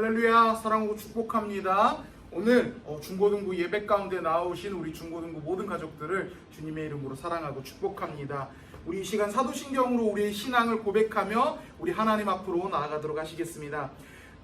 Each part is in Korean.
할렐루야, 사랑하고 축복합니다. 오늘 중고등부 예배 가운데 나오신 우리 중고등부 모든 가족들을 주님의 이름으로 사랑하고 축복합니다. 우리 이 시간 사도신경으로 우리의 신앙을 고백하며 우리 하나님 앞으로 나아가도록 하시겠습니다.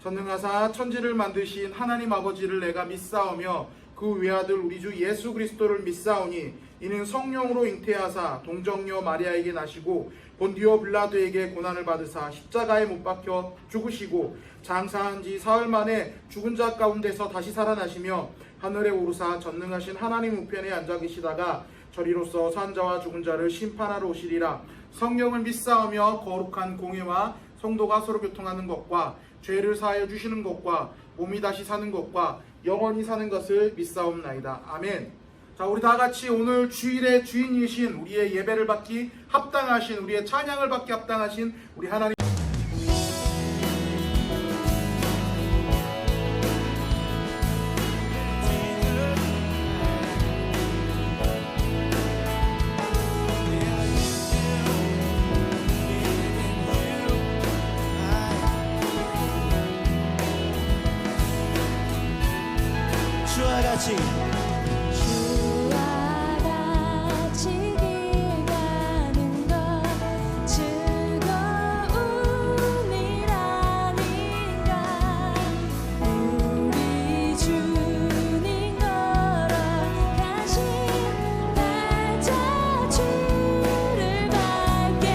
전능하사 천지를 만드신 하나님 아버지를 내가 믿사오며 그 외아들 우리 주 예수 그리스도를 믿사오니 이는 성령으로 잉태하사 동정녀 마리아에게 나시고 본디오 빌라도에게 고난을 받으사 십자가에 못 박혀 죽으시고 장사한 지 사흘 만에 죽은 자 가운데서 다시 살아나시며 하늘에 오르사 전능하신 하나님 우편에 앉아 계시다가 저리로서 산 자와 죽은 자를 심판하러 오시리라. 성령을 믿사오며 거룩한 공회와 성도가 서로 교통하는 것과 죄를 사하여 주시는 것과 몸이 다시 사는 것과 영원히 사는 것을 믿사옵나이다. 아멘. 자, 우리 다 같이 오늘 주일의 주인이신 우리의 예배를 받기 합당하신, 우리의 찬양을 받기 합당하신 우리 하나님 주와 같이 길 가는 것 즐거운 일 아닌가. 우리 주님 걸어가신 발자취를 밟게 해.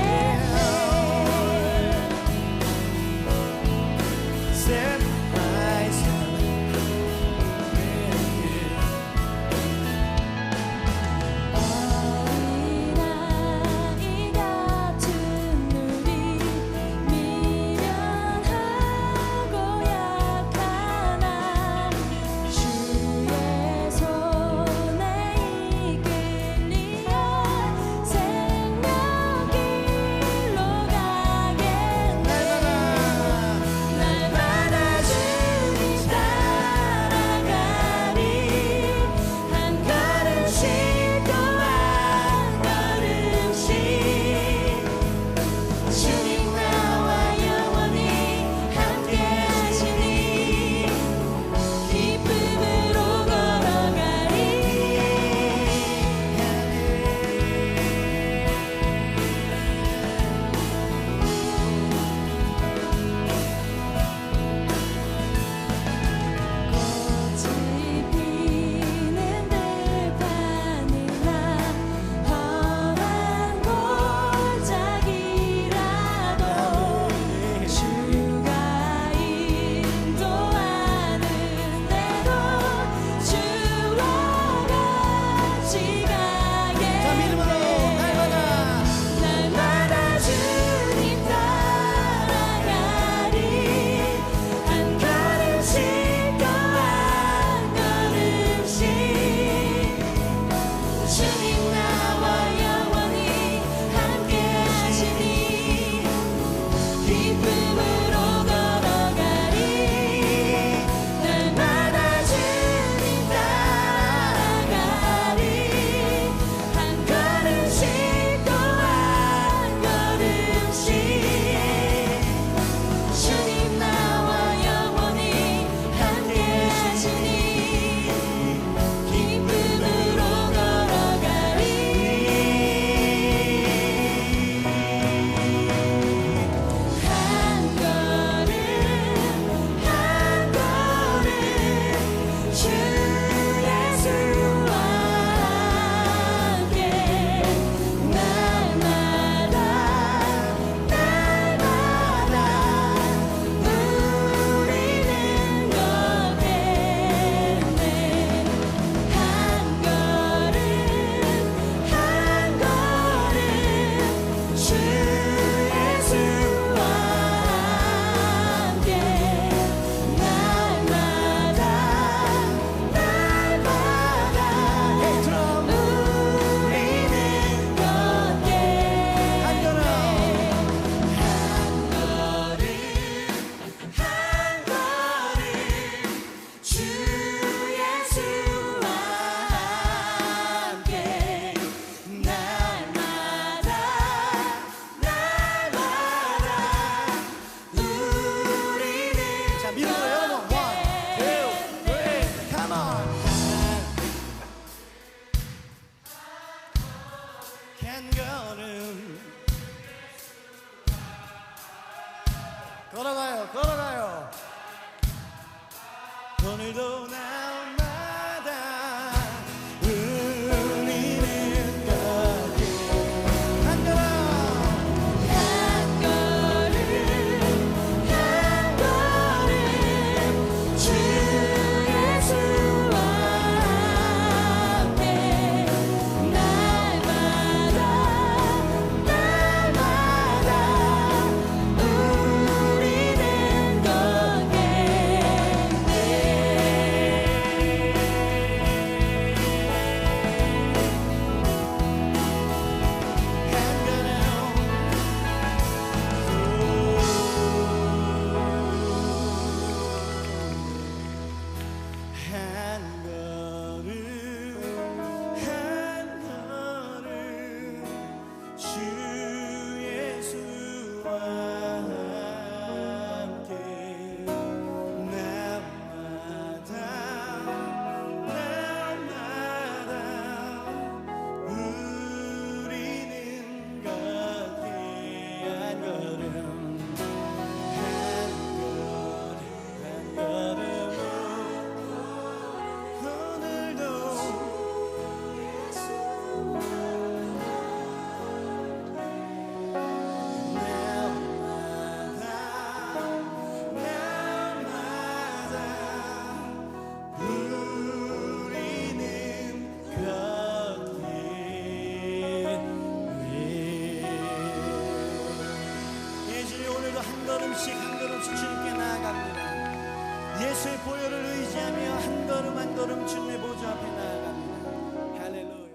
걸어가요, 걸어가요. 오늘도 날마다 우리는 걷게 한 걸음 한 걸음 주 예수와 함께 날마다 우리는 한 걸음 한 걸음 주 예수와 함께 날마다 우리는 걷게 한 걸음 한 걸음 오늘도 오늘도 한 걸음씩 주님께 나아갑니다. 예수의 보혈을 의지하며 한 걸음 한 걸음 주님의 보좌 앞에 나아갑니다. 할렐루야.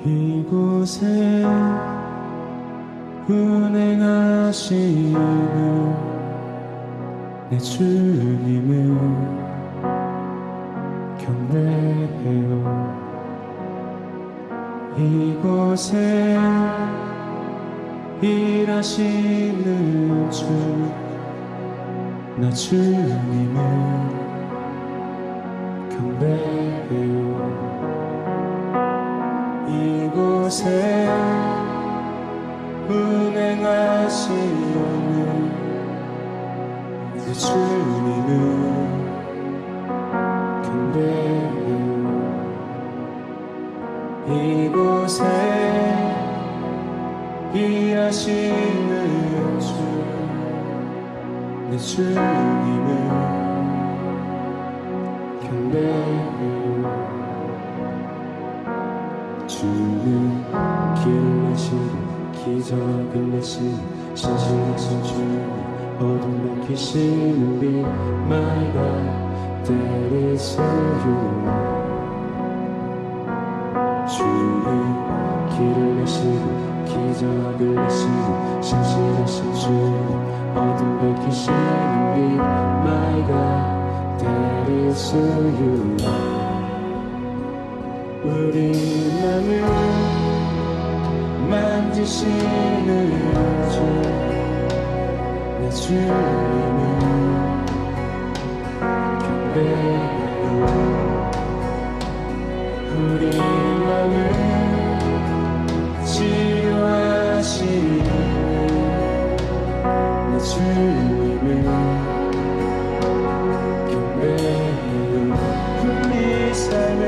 이곳에 운행하시는 내 주님을 경배해요. 이곳에 일하시는 주 나 주님을 경배해요. 이곳에 운행하시는 내 주님을 경배해요. 이곳에 일하시는 주 내 주님을 경배해요. 주는 길을 내시고 기적을 내시고 신실하신 주님 어둠 밝히시는 빛 My God that is you. 주는 길을 내시고 기적을 내시고 신실하신 주님 어둠 밝히시는 빛 My God that is you. 우리 맘을 만지시는 주 내 주님을 경배해요. 우리 맘을 치유하시는 내 주님을 경배해요. 우리 삶을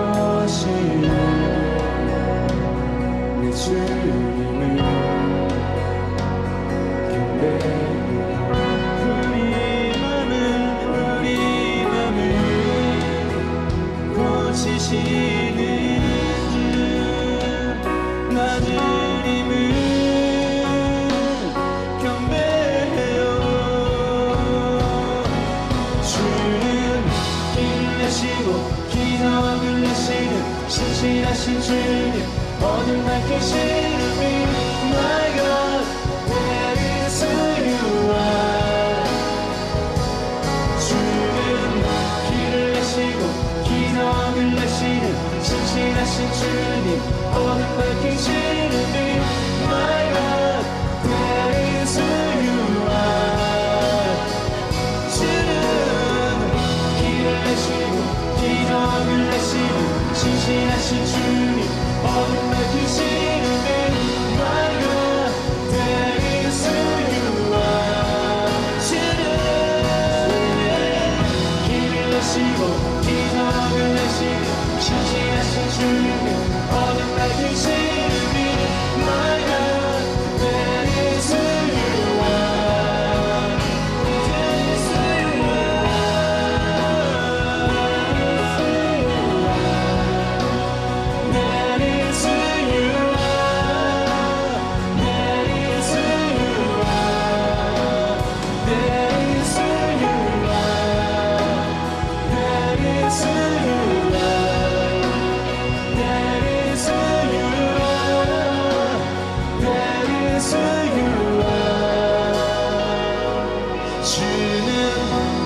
돌아보시는 내 주님을 경배해요. 우리 맘을 고치시는 주 나 주님을 경배해요. 주는 힘내시고 내시고 기적을 내시는 신실하신 주님 어둠 밝히시는 비 My God that is who you are 주는 길을 내시고 기적을 내시는 신실하신 주님 어둠 밝히시는 비 My God that is who you are 주는 길을 내시고 기적을 내시는 신실하신 주님 어둠 밝히시는 비 My God that is who you are 주는 길을 내시고 기적을 내시는 신실하신 주님 어둠 밝히시는 비 My God that is who you are that is who you are that is who you are that is who you are that is who you are that is who you are that is who you are that is who you are 주는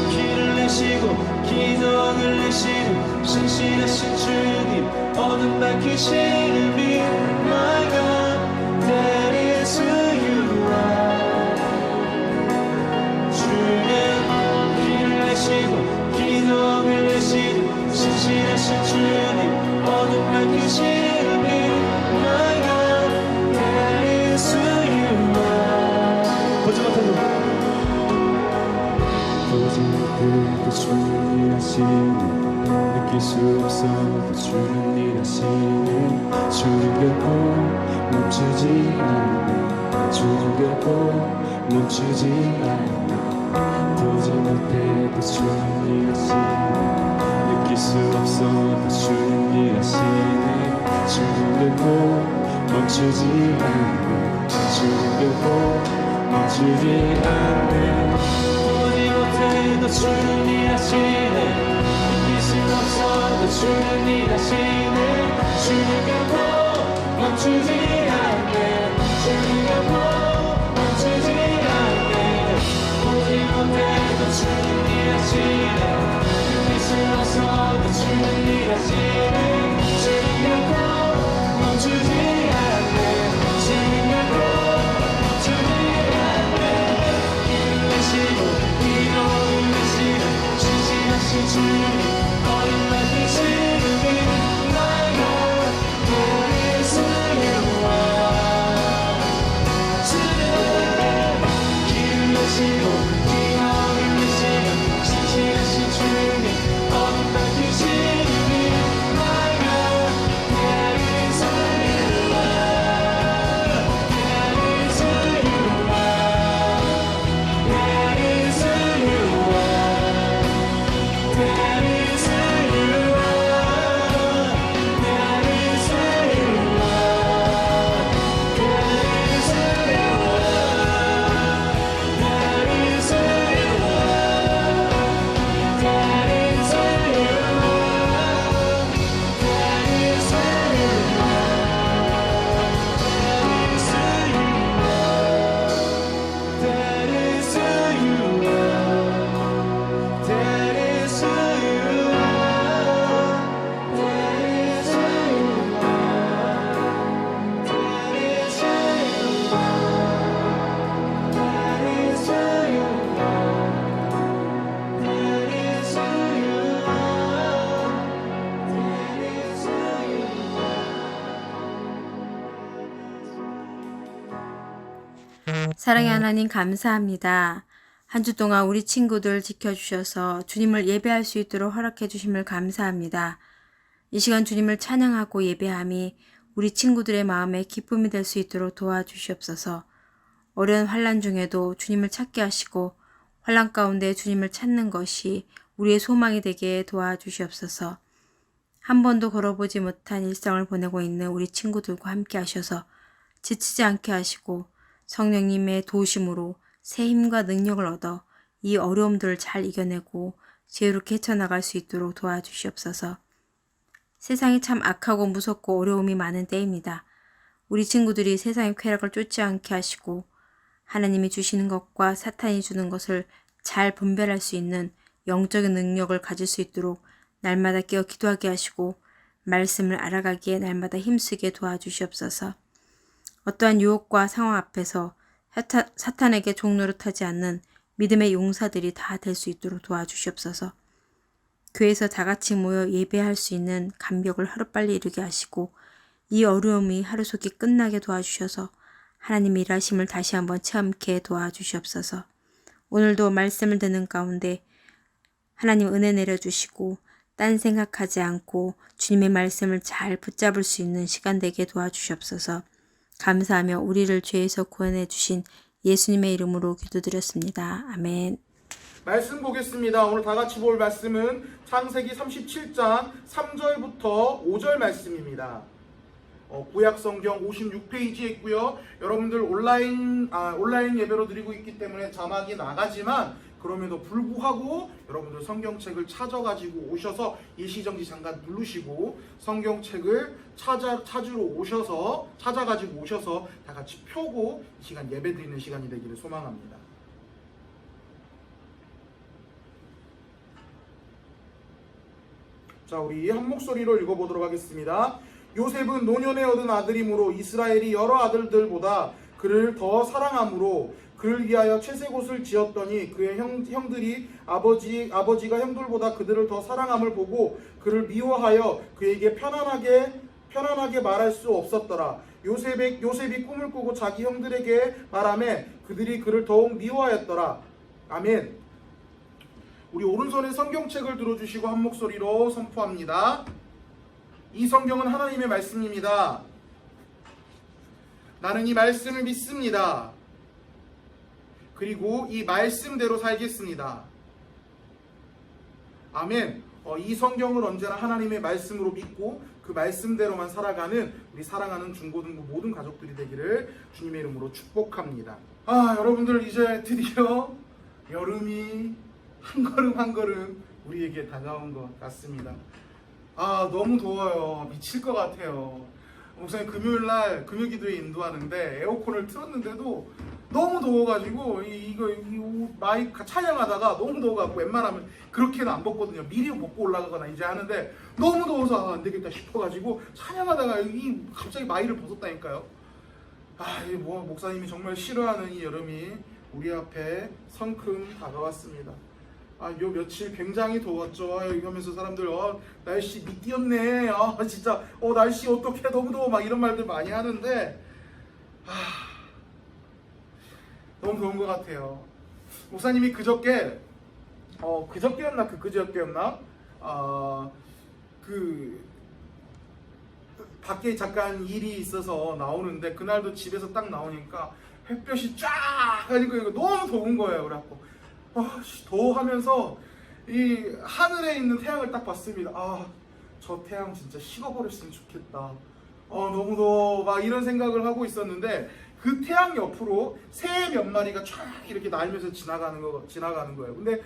길을 내시고 기적을 내시는 신실하신 주님 어둠 밝히시는 비 My God that is who you are 주는 길을 내시고 기적을 내시는 신실하신 주님 어둠 밝히시는 비 My God that is who you are 보지 못해도 보지 못해도 주는 일하시는 느낄 수 없어도 주는 일하시는 주는 결코 멈추지 않는 주는 결코 멈추지 않는 보지 못해도 주는 일하시는 느낄 수 없어도 주는 일하시는 주는 결코 멈추지 않는 주는 결코 멈추지 않는 보지 못해도 주는 일하시네 느낄 수 없어도 주는 일하시네 주는 결코 멈추지 않네 주는 결코 멈추지 않네 보지 못해도 주는 일하시네 느낄 수 없어도 주는 일하시네 주는 결코 멈추지 않네 주는 결코 멈추지 않네 길을 내시고 기도를 내시는 신실하신 주님 어둠 밝히시는 비 My God that is who you are 주는 길을 내시고 기도를 내시는 신실하신 주님 어둠 밝히시는 비 My God that is who you are that is who you are that is who you are that is who you are that is who you are that is who you are that is who you are that is who you are that is who you are that is who you are that is who you are that is who you are that is who you are that is who you are that is who you are that is who you 사랑의 하나님 감사합니다. 한 주 동안 우리 친구들 지켜주셔서 주님을 예배할 수 있도록 허락해 주심을 감사합니다. 이 시간 주님을 찬양하고 예배함이 우리 친구들의 마음에 기쁨이 될 수 있도록 도와주시옵소서. 어려운 환난 중에도 주님을 찾게 하시고 환난 가운데 주님을 찾는 것이 우리의 소망이 되게 도와주시옵소서. 한 번도 걸어보지 못한 일상을 보내고 있는 우리 친구들과 함께 하셔서 지치지 않게 하시고 성령님의 도우심으로 새 힘과 능력을 얻어 이 어려움들을 잘 이겨내고 지혜롭게 헤쳐나갈 수 있도록 도와주시옵소서. 세상이 참 악하고 무섭고 어려움이 많은 때입니다. 우리 친구들이 세상의 쾌락을 쫓지 않게 하시고 하나님이 주시는 것과 사탄이 주는 것을 잘 분별할 수 있는 영적인 능력을 가질 수 있도록 날마다 깨어 기도하게 하시고 말씀을 알아가기에 날마다 힘쓰게 도와주시옵소서. 어떠한 유혹과 상황 앞에서 사탄에게 종노릇하지 않는 믿음의 용사들이 다 될 수 있도록 도와주시옵소서. 교회에서 다 같이 모여 예배할 수 있는 감격을 하루빨리 이루게 하시고 이 어려움이 하루속히 끝나게 도와주셔서 하나님의 일하심을 다시 한번 체험케 도와주시옵소서. 오늘도 말씀을 듣는 가운데 하나님 은혜 내려주시고 딴 생각하지 않고 주님의 말씀을 잘 붙잡을 수 있는 시간 되게 도와주시옵소서. 감사하며 우리를 죄에서 구원해 주신 예수님의 이름으로 기도드렸습니다. 아멘. 말씀 보겠습니다. 오늘 다 같이 볼 말씀은 창세기 37장 3절부터 5절 말씀입니다. 구약 성경 56페이지에 있고요. 여러분들 온라인 예배로 드리고 있기 때문에 자막이 나가지만 그럼에도 불구하고 여러분들 성경책을 찾아가지고 오셔서 일시정지 잠깐 누르시고 성경책을 찾아가지고 오셔서 다 같이 펴고 이 시간 예배 드리는 시간이 되기를 소망합니다. 자, 우리 한 목소리로 읽어보도록 하겠습니다. 요셉은 노년에 얻은 아들이므로 이스라엘이 여러 아들들보다 그를 더 사랑하므로 그를 위하여 채색옷을 지었더니 그의 형들이 아버지가 형들보다 그들을 더 사랑함을 보고 그를 미워하여 그에게 편안하게 말할 수 없었더라. 요셉이 꿈을 꾸고 자기 형들에게 말하며 그들이 그를 더욱 미워하였더라. 아멘. 우리 오른손에 성경책을 들어주시고 한 목소리로 선포합니다. 이 성경은 하나님의 말씀입니다. 나는 이 말씀을 믿습니다. 그리고 이 말씀대로 살겠습니다. 아멘. 이 성경을 언제나 하나님의 말씀으로 믿고 그 말씀대로만 살아가는 우리 사랑하는 중고등부 모든 가족들이 되기를 주님의 이름으로 축복합니다. 여러분들 이제 드디어 여름이 한 걸음 한 걸음 우리에게 다가온 것 같습니다. 너무 더워요. 미칠 것 같아요. 목사님 금요일날 금요기도에 인도하는데 에어컨을 틀었는데도 너무 더워가지고 이거 마이크 찬양하다가 너무 더워가지고 웬만하면 그렇게는 안 벗거든요. 미리 벗고 올라가거나 이제 하는데 너무 더워서 안 되겠다 싶어가지고 찬양하다가 갑자기 마이를 벗었다니까요. 목사님이 정말 싫어하는 이 여름이 우리 앞에 성큼 다가왔습니다. 요 며칠 굉장히 더웠죠. 이러면서 사람들 날씨 미띠었네. 진짜 날씨 어떡해 너무 더워 막 이런 말들 많이 하는데 너무 더운 것 같아요. 목사님이 그저께였나 밖에 잠깐 일이 있어서 나오는데 그날도 집에서 딱 나오니까 햇볕이 쫙 하니까 이거 너무 더운 거예요. 그래갖고 더워하면서 이 하늘에 있는 태양을 딱 봤습니다. 저 태양 진짜 식어버렸으면 좋겠다. 너무 더워 막 이런 생각을 하고 있었는데 그 태양 옆으로 새 몇 마리가 쫙 이렇게 날면서 지나가는 거예요. 근데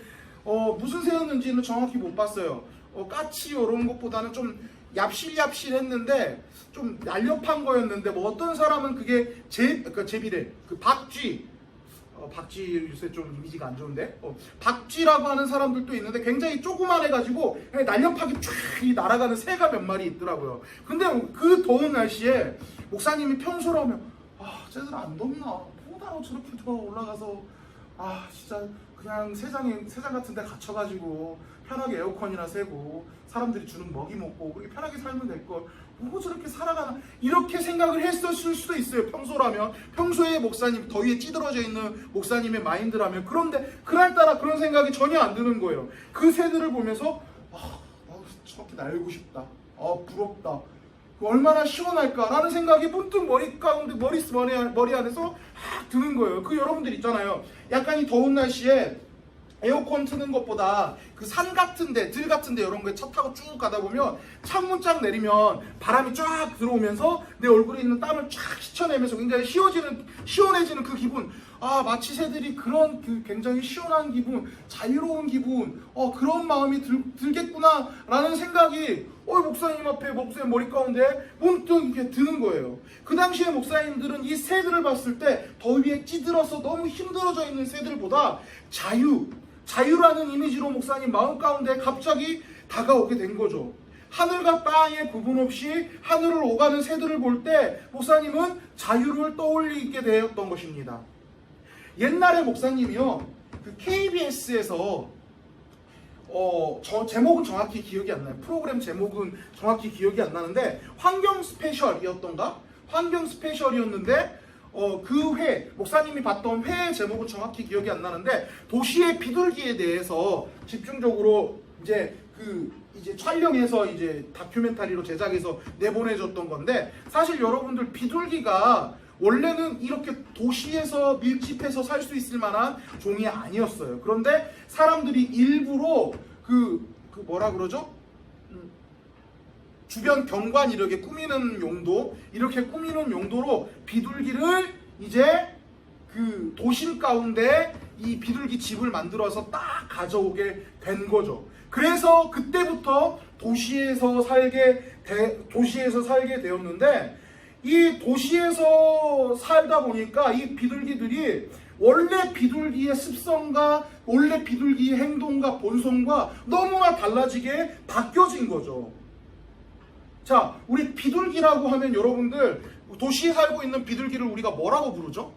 무슨 새였는지는 정확히 못 봤어요. 까치 이런 것보다는 좀 얍실얍실했는데 좀 날렵한 거였는데 어떤 사람은 그게 제비래. 박쥐 요새 좀 이미지가 안 좋은데 박쥐라고 하는 사람들도 있는데 굉장히 조그만해가지고 날렵하게 쫙 날아가는 새가 몇 마리 있더라고요. 근데 그 더운 날씨에 목사님이 평소라면 쟤들 안 덥나? 뭐다로 저렇게 더 올라가서 진짜 그냥 세상 같은 데 갇혀가지고 편하게 에어컨이나 쐬고 사람들이 주는 먹이 먹고 그렇게 편하게 살면 될걸 뭐 저렇게 살아가나 이렇게 생각을 했었을 수도 있어요. 평소에 목사님 더위에 찌들어져 있는 목사님의 마인드라면. 그런데 그날따라 그런 생각이 전혀 안 드는 거예요. 그 새들을 보면서 저렇게 날고 싶다. 부럽다. 얼마나 시원할까라는 생각이 문득 머리 안에서 드는 거예요. 여러분들 있잖아요. 약간 이 더운 날씨에 에어컨 트는 것보다 그 산 같은데, 들 같은데 이런 거에 차 타고 쭉 가다 보면 창문 쫙 내리면 바람이 쫙 들어오면서 내 얼굴에 있는 땀을 쫙 씻어내면서 굉장히 시원해지는 그 기분. 아, 마치 새들이 그런 그 굉장히 시원한 기분, 자유로운 기분, 그런 마음이 들겠구나라는 생각이 목사님 앞에 목사님 머리 가운데 문득 이렇게 드는 거예요. 그 당시에 목사님들은 이 새들을 봤을 때 더위에 찌들어서 너무 힘들어져 있는 새들보다 자유라는 이미지로 목사님 마음 가운데 갑자기 다가오게 된 거죠. 하늘과 땅의 구분 없이 하늘을 오가는 새들을 볼 때 목사님은 자유를 떠올리게 되었던 것입니다. 옛날에 목사님이요, 그 KBS에서 제목은 정확히 기억이 안 나요. 프로그램 제목은 정확히 기억이 안 나는데 환경 스페셜이었던가? 환경 스페셜이었는데 그 회, 목사님이 봤던 회의 제목은 정확히 기억이 안 나는데 도시의 비둘기에 대해서 집중적으로 이제 촬영해서 이제 다큐멘터리로 제작해서 내보내줬던 건데, 사실 여러분들 비둘기가 원래는 이렇게 도시에서 밀집해서 살 수 있을 만한 종이 아니었어요. 그런데 사람들이 일부러 뭐라 그러죠? 주변 경관 이렇게 꾸미는 용도로 비둘기를 이제 그 도심 가운데 이 비둘기 집을 만들어서 딱 가져오게 된 거죠. 그래서 그때부터 도시에서 살게 되었는데, 이 도시에서 살다 보니까 이 비둘기들이 원래 비둘기의 습성과 원래 비둘기의 행동과 본성과 너무나 달라지게 바뀌어진 거죠. 자, 우리 비둘기라고 하면 여러분들 도시에 살고 있는 비둘기를 우리가 뭐라고 부르죠?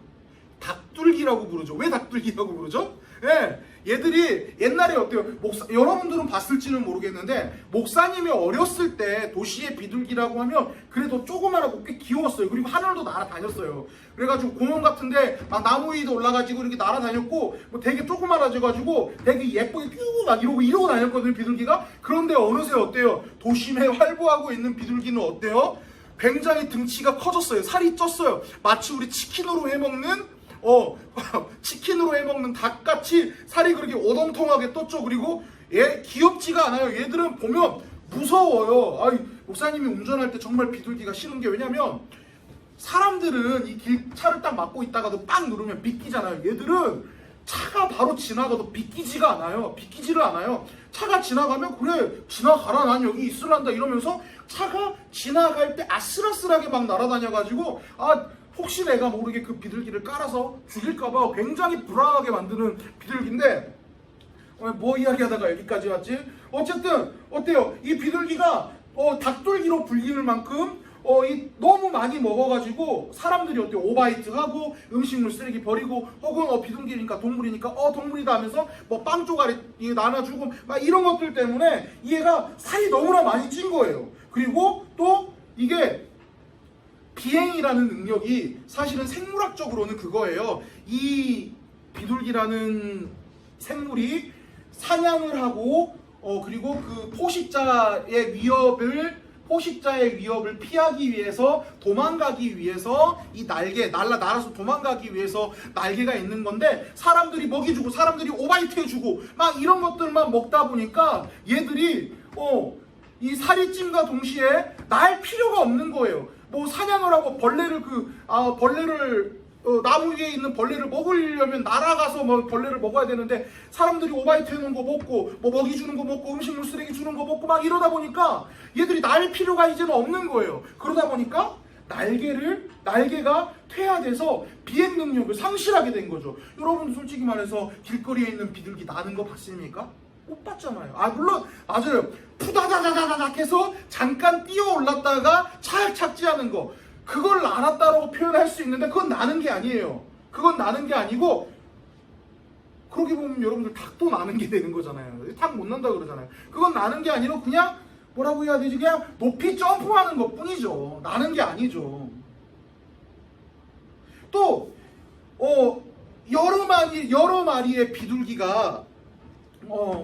닭둘기라고 부르죠. 왜 닭둘기라고 부르죠? 예, 얘들이 옛날에 어때요? 여러분들은 봤을지는 모르겠는데 목사님이 어렸을 때 도시의 비둘기라고 하면 그래도 조그만하고 꽤 귀여웠어요. 그리고 하늘도 날아다녔어요. 그래가지고 공원 같은데 막 나무 위도 올라가지고 이렇게 날아다녔고 뭐 되게 조그만해져가지고 되게 예쁘게 끼우고 막 이러고 다녔거든요, 비둘기가. 그런데 어느새 어때요? 도심에 활보하고 있는 비둘기는 어때요? 굉장히 등치가 커졌어요. 살이 쪘어요. 마치 우리 치킨으로 해먹는 닭같이 살이 그렇게 오동통하게 떴죠. 그리고 귀엽지가 않아요. 얘들은 보면 무서워요. 목사님이 운전할 때 정말 비둘기가 싫은 게, 왜냐면 사람들은 이 차를 딱 막고 있다가도 빵 누르면 비끼잖아요. 얘들은 차가 바로 지나가도 비끼지를 않아요. 차가 지나가면 그래 지나가라, 난 여기 있을란다 이러면서 차가 지나갈 때 아슬아슬하게 막 날아다녀가지고 혹시 내가 모르게 그 비둘기를 깔아서 죽일까봐 굉장히 불안하게 만드는 비둘기인데, 뭐 이야기하다가 여기까지 왔지? 어쨌든 어때요? 이 비둘기가 닭둘기로 불리는 만큼 너무 많이 먹어가지고 사람들이 어때요? 오바이트하고 음식물 쓰레기 버리고, 혹은 비둘기니까 동물이니까 동물이다 하면서 뭐 빵 조각이 나눠주고 막 이런 것들 때문에 얘가 살이 너무나 많이 찐 거예요. 그리고 또 이게 비행이라는 능력이 사실은 생물학적으로는 그거예요. 이 비둘기라는 생물이 사냥을 하고 그리고 그 포식자의 위협을 피하기 위해서, 도망가기 위해서 이 날아서 도망가기 위해서 날개가 있는 건데, 사람들이 먹이주고 사람들이 오바이트 해주고 막 이런 것들만 먹다 보니까 얘들이 이 살이 찜과 동시에 날 필요가 없는 거예요. 뭐 사냥을 하고 벌레를 나무 위에 있는 벌레를 먹으려면 날아가서 벌레를 먹어야 되는데, 사람들이 오바이트 해놓은 거 먹고 뭐 먹이 주는 거 먹고 음식물 쓰레기 주는 거 먹고 막 이러다 보니까 얘들이 날 필요가 이제는 없는 거예요. 그러다 보니까 날개가 퇴화돼서 비행 능력을 상실하게 된 거죠. 여러분 솔직히 말해서 길거리에 있는 비둘기 나는 거 봤습니까? 못 봤잖아요. 물론 맞아요. 푸다다다다닥 해서 잠깐 뛰어 올랐다가 차약 착지하는 거, 그걸 날았다라고 표현할 수 있는데 그건 나는 게 아니에요. 그건 나는 게 아니고, 그러게 보면 여러분들 닭도 나는 게 되는 거잖아요. 닭 못 난다 그러잖아요. 그건 나는 게 아니라 그냥 뭐라고 해야 되지? 그냥 높이 점프하는 것 뿐이죠. 나는 게 아니죠. 또 여러 마리의 비둘기가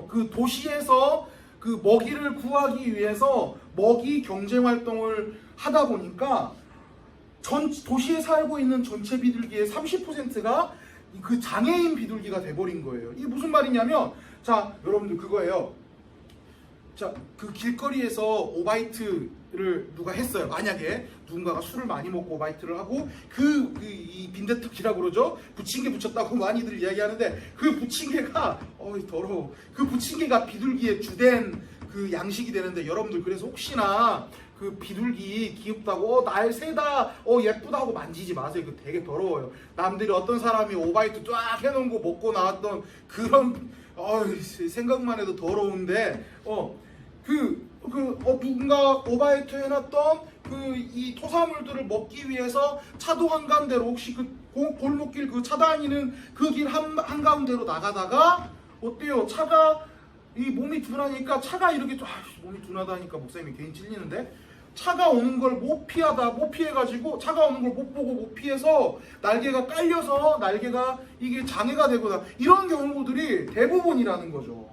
그 도시에서 그 먹이를 구하기 위해서 먹이 경쟁 활동을 하다 보니까 도시에 살고 있는 전체 비둘기의 30%가 그 장애인 비둘기가 돼버린 거예요. 이게 무슨 말이냐면, 자, 여러분들 그거예요. 자, 그 길거리에서 오바이트를 누가 했어요. 만약에 누군가가 술을 많이 먹고 오바이트를 하고 이 빈대떡이라고 그러죠. 부침개 붙였다고 많이들 이야기하는데 그 부침개가 더러워. 그 부침개가 비둘기의 주된 그 양식이 되는데 여러분들 그래서 혹시나 그 비둘기 귀엽다고 날 새다 예쁘다 하고 만지지 마세요. 그 되게 더러워요. 남들이 어떤 사람이 오바이트 쫙 해놓은 거 먹고 나왔던 그런 생각만 해도 더러운데 누군가 오바이트 해놨던 이 토사물들을 먹기 위해서 차도 한가운데로 혹시 그 골목길 그 차 다니는 그 길 한가운데로 나가다가 어때요? 차가 이 몸이 둔하니까 차가 이렇게 몸이 둔하다니까 목사님이 괜히 찔리는데 차가 오는 걸 못 피해가지고 차가 오는 걸 못 보고 못 피해서 날개가 깔려서 날개가 이게 장애가 되거나 이런 경우들이 대부분이라는 거죠.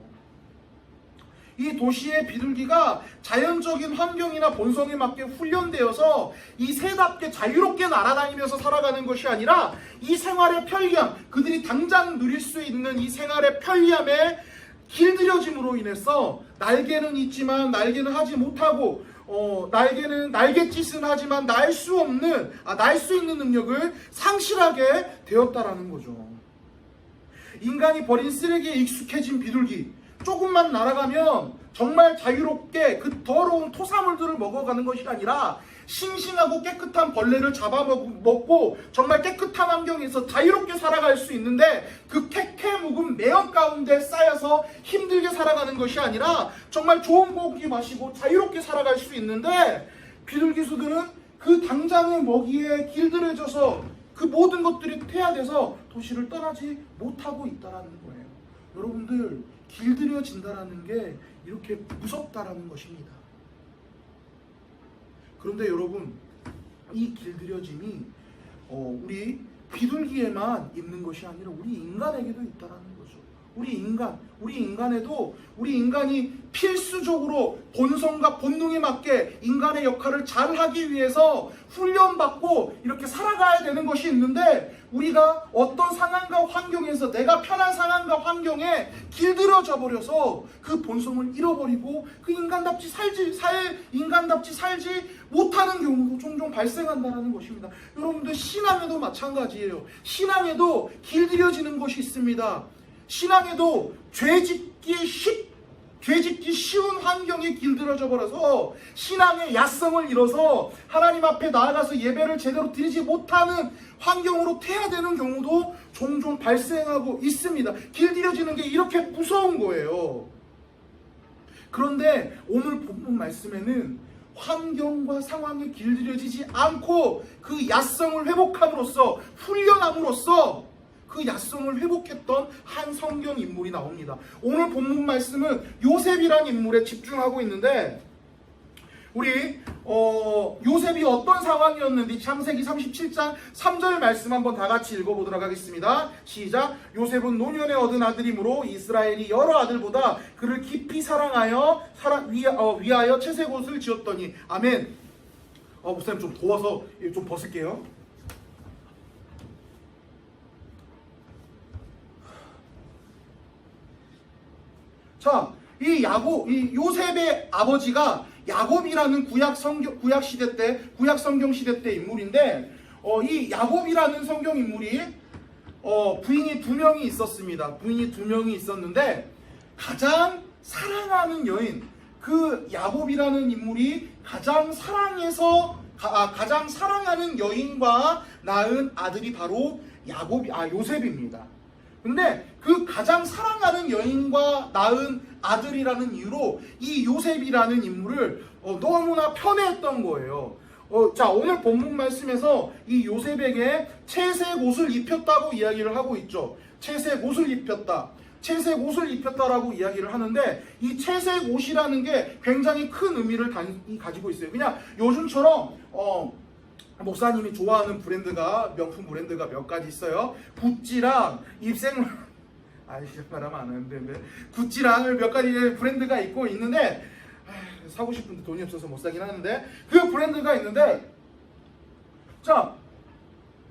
이 도시의 비둘기가 자연적인 환경이나 본성에 맞게 훈련되어서 이 새답게 자유롭게 날아다니면서 살아가는 것이 아니라 이 생활의 편리함, 그들이 당장 누릴 수 있는 이 생활의 편리함에 길들여짐으로 인해서 날개는 있지만 날개는 하지 못하고 날개는 날갯짓은 하지만 날 수 있는 능력을 상실하게 되었다라는 거죠. 인간이 버린 쓰레기에 익숙해진 비둘기, 조금만 날아가면 정말 자유롭게 그 더러운 토사물들을 먹어가는 것이 아니라 싱싱하고 깨끗한 벌레를 잡아먹고 정말 깨끗한 환경에서 자유롭게 살아갈 수 있는데 그 캐캐 묵은 매연 가운데 쌓여서 힘들게 살아가는 것이 아니라 정말 좋은 고기 마시고 자유롭게 살아갈 수 있는데 비둘기수들은 그 당장의 먹이에 길들여져서 그 모든 것들이 퇴화돼서 도시를 떠나지 못하고 있다라는 거예요. 여러분들 길들여진다라는 게 이렇게 무섭다라는 것입니다. 그런데 여러분 이 길들여짐이 우리 비둘기에만 있는 것이 아니라 우리 인간에게도 있다라는 거죠. 우리 인간이 필수적으로 본성과 본능에 맞게 인간의 역할을 잘 하기 위해서 훈련받고 이렇게 살아가야 되는 것이 있는데 우리가 어떤 상황과 환경에서 내가 편한 상황과 환경에 길들여져 버려서 그 본성을 잃어버리고 그 인간답지 살지 못하는 경우도 종종 발생한다는 것입니다. 여러분들 신앙에도 마찬가지예요. 신앙에도 길들여지는 것이 있습니다. 신앙에도 죄짓기 쉬운 환경에 길들여져 버려서 신앙의 야성을 잃어서 하나님 앞에 나아가서 예배를 제대로 드리지 못하는 환경으로 퇴화되는 경우도 종종 발생하고 있습니다. 길들여지는 게 이렇게 무서운 거예요. 그런데 오늘 본문 말씀에는 환경과 상황에 길들여지지 않고 그 야성을 회복함으로써 훈련함으로써 그 야성을 회복했던 한 성경 인물이 나옵니다. 오늘 본문 말씀은 요셉이라는 인물에 집중하고 있는데 우리 요셉이 어떤 상황이었는지 창세기 37장 3절 말씀 한번 다 같이 읽어보도록 하겠습니다. 시작. 요셉은 노년에 얻은 아들이므로 이스라엘이 여러 아들보다 그를 깊이 사랑하여 위하여 채색 옷을 지었더니 아멘. 목사님 좀 더워서 좀 벗을게요. 자, 이 요셉의 아버지가 야곱이라는 구약 성경 시대 때 인물인데 이 야곱이라는 성경 인물이 부인이 2명이 있었습니다. 부인이 2명이 있었는데 가장 사랑하는 여인, 그 야곱이라는 인물이 가장 사랑하는 여인과 낳은 아들이 바로 요셉입니다. 근데 그 가장 사랑하는 여인과 낳은 아들이라는 이유로 이 요셉이라는 인물을 너무나 편애했던 거예요. 자, 오늘 본문 말씀에서 이 요셉에게 채색 옷을 입혔다고 이야기를 하고 있죠. 채색 옷을 입혔다라고 이야기를 하는데 이 채색 옷이라는 게 굉장히 큰 의미를 가지고 있어요. 그냥 요즘처럼 목사님이 좋아하는 명품 브랜드가 몇 가지 있어요. 구찌랑 말하면 안 하는데 구찌랑 몇 가지 브랜드가 있는데 사고 싶은데 돈이 없어서 못 사긴 하는데 그 브랜드가 있는데 자,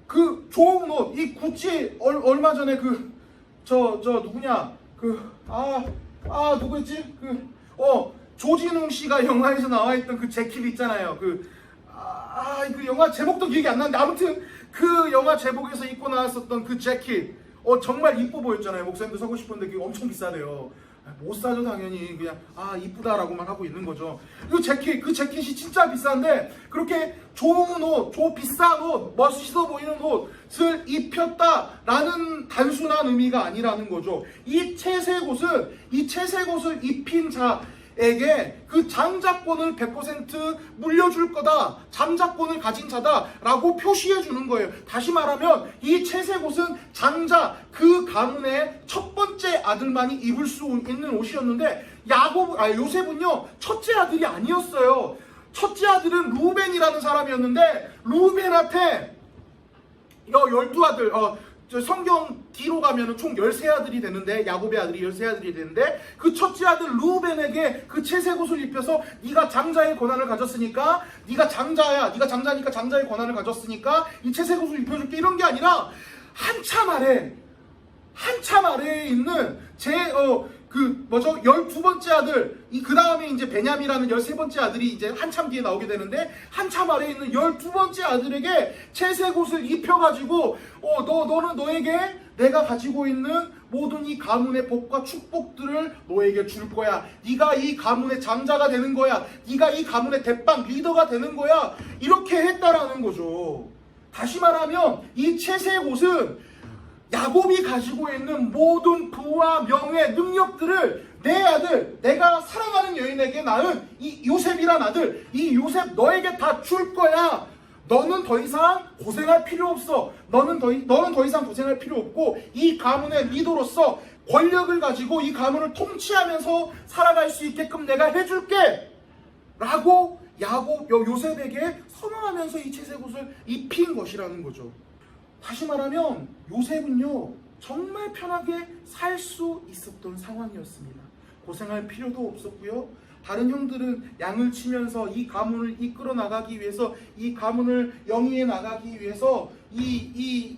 그 좋은 옷, 이 구찌 얼마 전에 누구냐 누구였지? 조진웅 씨가 영화에서 나와 있던 그 재킷 있잖아요. 그 영화 제목도 기억이 안 나는데 아무튼 그 영화 제목에서 입고 나왔었던 그 재킷 정말 이뻐 보였잖아요. 목사님도 사고 싶은데 그게 엄청 비싸대요. 못 사죠 당연히. 그냥 이쁘다라고만 하고 있는 거죠. 그 재킷이 진짜 비싼데 그렇게 좋은 옷, 비싼 옷, 멋있어 보이는 옷을 입혔다라는 단순한 의미가 아니라는 거죠. 이 채색 옷을 입힌 자에게 그 장자권을 100% 물려줄 거다, 장자권을 가진 자다라고 표시해 주는 거예요. 다시 말하면 이 채색 옷은 장자, 그 가문의 첫 번째 아들만이 입을 수 있는 옷이었는데 요셉은요 첫째 아들이 아니었어요. 첫째 아들은 루벤이라는 사람이었는데 루벤한테 12아들, 성경 뒤로 가면은 총 13아들이 되는데, 야곱의 아들이 13아들이 되는데, 그 첫째 아들 루벤에게 그 채색 옷을 입혀서 네가 장자의 권한을 가졌으니까, 네가 장자니까 장자의 권한을 가졌으니까 이 채색 옷을 입혀줄게, 이런 게 아니라 한참 아래에 있는 12번째 아들, 그 다음에 이제 베냐민이라는 13번째 아들이 이제 한참 뒤에 나오게 되는데, 한참 아래에 있는 12번째 아들에게 채색 옷을 입혀가지고, 너에게 내가 가지고 있는 모든 이 가문의 복과 축복들을 너에게 줄 거야. 네가 이 가문의 장자가 되는 거야. 네가 이 가문의 대빵 리더가 되는 거야. 이렇게 했다라는 거죠. 다시 말하면 이 채색 옷은 야곱이 가지고 있는 모든 부와 명예, 능력들을 내 아들, 내가 사랑하는 여인에게 낳은 이 요셉이란 아들, 이 요셉 너에게 다 줄 거야. 너는 더 이상 고생할 필요 없어. 너는 더 이상 고생할 필요 없고, 이 가문의 리더로서 권력을 가지고 이 가문을 통치하면서 살아갈 수 있게끔 내가 해줄게 라고 요셉에게 선언하면서 이 채색 옷을 입힌 것이라는 거죠. 다시 말하면 요셉은요 정말 편하게 살 수 있었던 상황이었습니다. 고생할 필요도 없었고요. 다른 형들은 양을 치면서 이 가문을 이끌어 나가기 위해서, 이 가문을 영위해 나가기 위해서, 이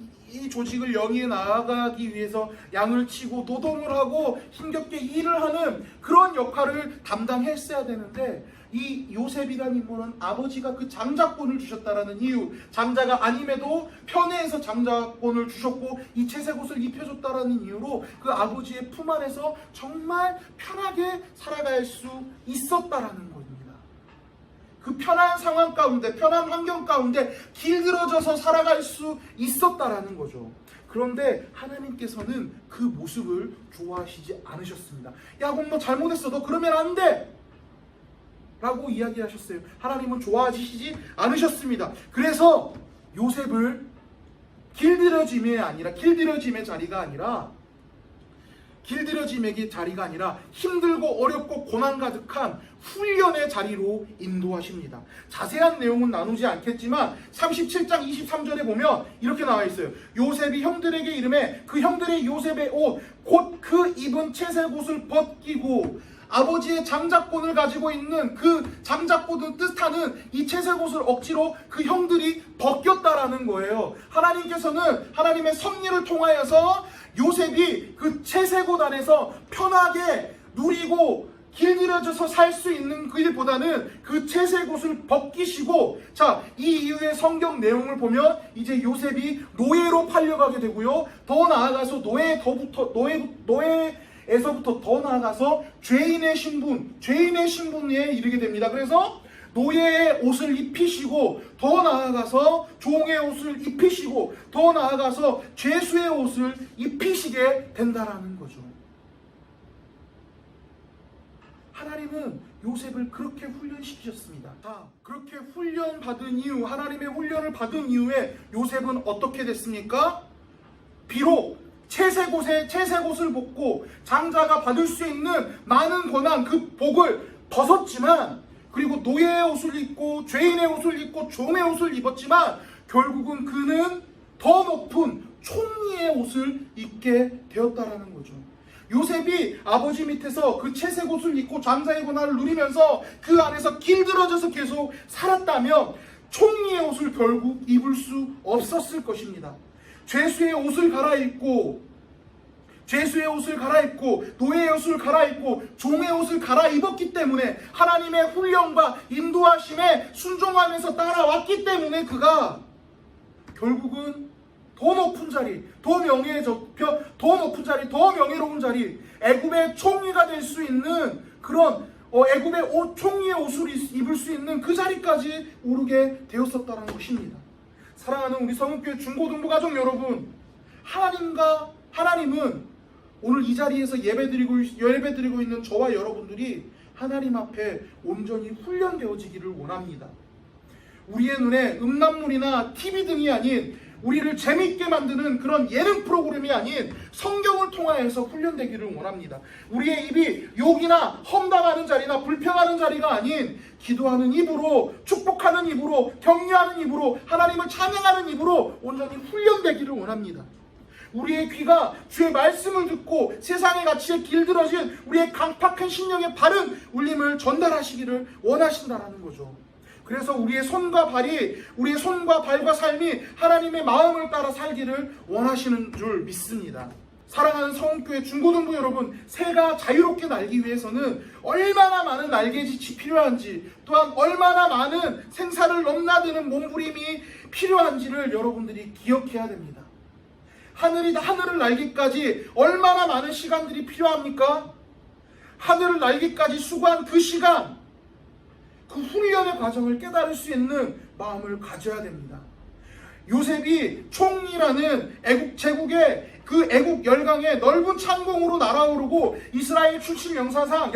조직을 영위해 나가기 위해서 양을 치고 노동을 하고 힘겹게 일을 하는 그런 역할을 담당했어야 되는데, 이 요셉이라는 인물은 아버지가 그 장자권을 주셨다라는 이유, 장자가 아님에도 편애해서 장자권을 주셨고 이 채색 옷을 입혀줬다라는 이유로 그 아버지의 품 안에서 정말 편하게 살아갈 수 있었다라는 겁니다. 그 편한 상황 가운데, 편한 환경 가운데 길들여져서 살아갈 수 있었다라는 거죠. 그런데 하나님께서는 그 모습을 좋아하시지 않으셨습니다. 야, 그럼 너 잘못했어. 너 그러면 안 돼. 라고 이야기하셨어요. 하나님은 좋아하시지 않으셨습니다. 그래서 요셉을 길들여짐의 자리가 아니라 힘들고 어렵고 고난 가득한 훈련의 자리로 인도하십니다. 자세한 내용은 나누지 않겠지만 37장 23절에 보면 이렇게 나와 있어요. 요셉이 형들에게 이르매 그 형들의 요셉의 옷 곧 그 입은 채색 옷을 벗기고, 아버지의 장자권을 가지고 있는 그 장자권을 뜻하는 이 채색 옷을 억지로 그 형들이 벗겼다라는 거예요. 하나님께서는 하나님의 섭리를 통하여서 요셉이 그 채색 옷 안에서 편하게 누리고 길들여져서 살 수 있는 그 일보다는 그 채색 옷을 벗기시고, 자, 이 이후의 성경 내용을 보면 이제 요셉이 노예로 팔려가게 되고요. 더 나아가서 노예에서부터 더 나아가서 죄인의 신분에 이르게 됩니다. 그래서 노예의 옷을 입히시고, 더 나아가서 종의 옷을 입히시고, 더 나아가서 죄수의 옷을 입히시게 된다라는 거죠. 하나님은 요셉을 그렇게 훈련시키셨습니다. 자, 그렇게 하나님의 훈련을 받은 이후에 요셉은 어떻게 됐습니까? 비록 채색 옷을 벗고 장자가 받을 수 있는 많은 권한, 그 복을 벗었지만, 그리고 노예의 옷을 입고 죄인의 옷을 입고 종의 옷을 입었지만, 결국은 그는 더 높은 총리의 옷을 입게 되었다라는 거죠. 요셉이 아버지 밑에서 그 채색 옷을 입고 장자의 권한을 누리면서 그 안에서 길들여져서 계속 살았다면 총리의 옷을 결국 입을 수 없었을 것입니다. 죄수의 옷을 갈아입고 죄수의 옷을 갈아입고 노예의 옷을 갈아입고 종의 옷을 갈아입었기 때문에 하나님의 훈련과 인도하심에 순종하면서 따라왔기 때문에 그가 결국은 더 높은 자리, 더 높은 자리, 더 명예로운 자리, 애굽의 총리가 될 수 있는 그런 애굽의 총리의 옷을 입을 수 있는 그 자리까지 오르게 되었었다는 것입니다. 사랑하는 우리 성읍교회 중고등부 가족 여러분, 하나님은 오늘 이 자리에서 예배드리고 있는 저와 여러분들이 하나님 앞에 온전히 훈련되어지기를 원합니다. 우리의 눈에 음란물이나 TV 등이 아닌, 우리를 재밌게 만드는 그런 예능 프로그램이 아닌 성경을 통하여서 훈련되기를 원합니다. 우리의 입이 욕이나 험담하는 자리나 불평하는 자리가 아닌 기도하는 입으로, 축복하는 입으로, 격려하는 입으로, 하나님을 찬양하는 입으로 온전히 훈련되기를 원합니다. 우리의 귀가 주의 말씀을 듣고 세상의 가치에 길들어진 우리의 강팍한 신령의 바른 울림을 전달하시기를 원하신다라는 거죠. 그래서 우리의 손과 발과 삶이 하나님의 마음을 따라 살기를 원하시는 줄 믿습니다. 사랑하는 성교회 중고등부 여러분, 새가 자유롭게 날기 위해서는 얼마나 많은 날개짓이 필요한지, 또한 얼마나 많은 생사를 넘나드는 몸부림이 필요한지를 여러분들이 기억해야 됩니다. 하늘을 날기까지 얼마나 많은 시간들이 필요합니까? 하늘을 날기까지 수고한 그 시간, 그 훈련의 과정을 깨달을 수 있는 마음을 가져야 됩니다. 요셉이 총리라는 제국의 그 애국 열강의 넓은 창공으로 날아오르고 이스라엘 출신 역사상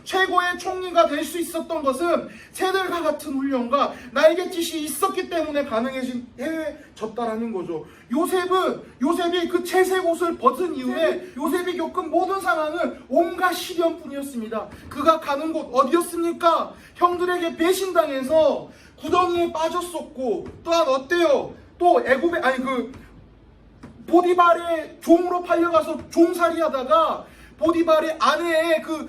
최고의 총리가 될 수 있었던 것은 새들과 같은 훈련과 날갯짓이 있었기 때문에 가능해졌다라는 거죠. 요셉이 그 채색 옷을 벗은 이후에 요셉이 겪은 모든 상황은 온갖 시련뿐이었습니다. 그가 가는 곳 어디였습니까? 형들에게 배신당해서 구덩이에 빠졌었고, 또한 어때요? 또 보디발의 종으로 팔려가서 종살이 하다가 보디발의 아내의 그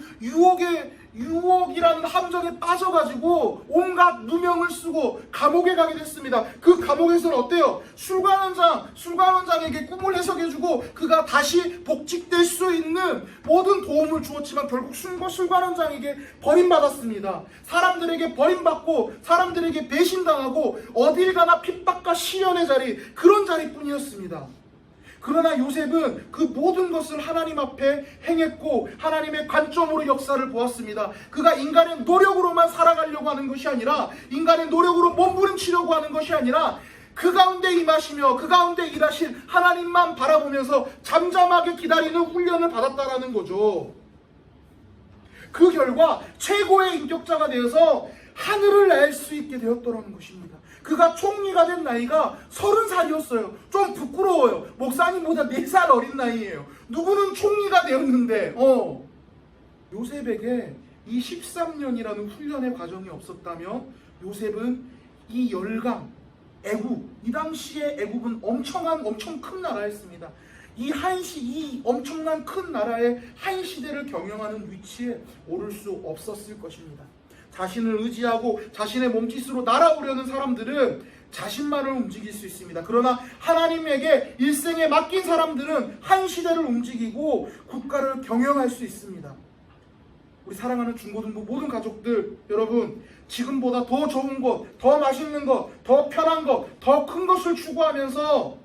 유혹이라는 함정에 빠져가지고 온갖 누명을 쓰고 감옥에 가게 됐습니다. 그 감옥에서는 어때요? 술관원장에게 꿈을 해석해주고 그가 다시 복직될 수 있는 모든 도움을 주었지만 결국 술관원장에게 버림받았습니다. 사람들에게 버림받고 사람들에게 배신당하고 어딜 가나 핍박과 시련의 자리, 그런 자리뿐이었습니다. 그러나 요셉은 그 모든 것을 하나님 앞에 행했고 하나님의 관점으로 역사를 보았습니다. 그가 인간의 노력으로만 살아가려고 하는 것이 아니라, 인간의 노력으로 몸부림치려고 하는 것이 아니라, 그 가운데 임하시며 그 가운데 일하신 하나님만 바라보면서 잠잠하게 기다리는 훈련을 받았다라는 거죠. 그 결과 최고의 인격자가 되어서 하늘을 날 수 있게 되었더라는 것입니다. 그가 총리가 된 나이가 30살이었어요. 좀 부끄러워요. 목사님보다 4살 어린 나이예요. 누구는 총리가 되었는데 요셉에게 이 13년이라는 훈련의 과정이 없었다면 요셉은 이 열강, 애굽, 이 당시에 애굽은 엄청 큰 나라였습니다. 이 엄청난 큰 나라의 한 시대를 경영하는 위치에 오를 수 없었을 것입니다. 자신을 의지하고 자신의 몸짓으로 날아오려는 사람들은 자신만을 움직일 수 있습니다. 그러나 하나님에게 일생에 맡긴 사람들은 한 시대를 움직이고 국가를 경영할 수 있습니다. 우리 사랑하는 중고등부 모든 가족들 여러분, 지금보다 더 좋은 것, 더 맛있는 것, 더 편한 것, 더 큰 것을 추구하면서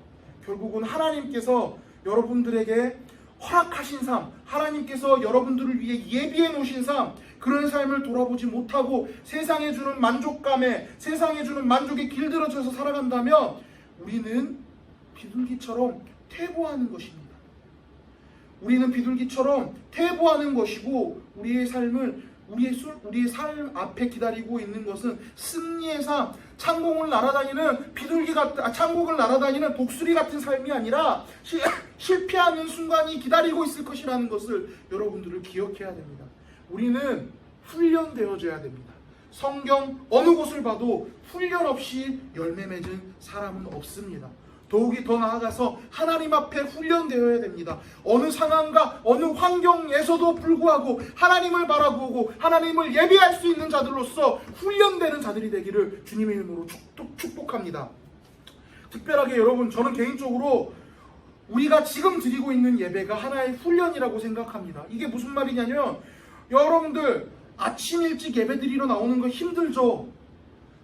결국은 하나님께서 여러분들에게 허락하신 삶, 하나님께서 여러분들을 위해 예비해 놓으신 삶, 그런 삶을 돌아보지 못하고 세상에 주는 만족감에, 세상에 주는 만족에 길들여져서 살아간다면 우리는 비둘기처럼 퇴보하는 것입니다. 우리는 비둘기처럼 퇴보하는 것이고 우리의 삶 앞에 기다리고 있는 것은 승리의 삶, 창공을 날아다니는 창공을 날아다니는 독수리 같은 삶이 아니라 실패하는 순간이 기다리고 있을 것이라는 것을 여러분들을 기억해야 됩니다. 우리는 훈련되어져야 됩니다. 성경 어느 곳을 봐도 훈련 없이 열매 맺은 사람은 없습니다. 더욱이 더 나아가서 하나님 앞에 훈련되어야 됩니다. 어느 상황과 어느 환경에서도 불구하고 하나님을 바라보고 하나님을 예배할 수 있는 자들로서 훈련되는 자들이 되기를 주님의 이름으로 축복합니다. 특별하게 여러분, 저는 개인적으로 우리가 지금 드리고 있는 예배가 하나의 훈련이라고 생각합니다. 이게 무슨 말이냐면 여러분들 아침 일찍 예배 드리러 나오는 거 힘들죠?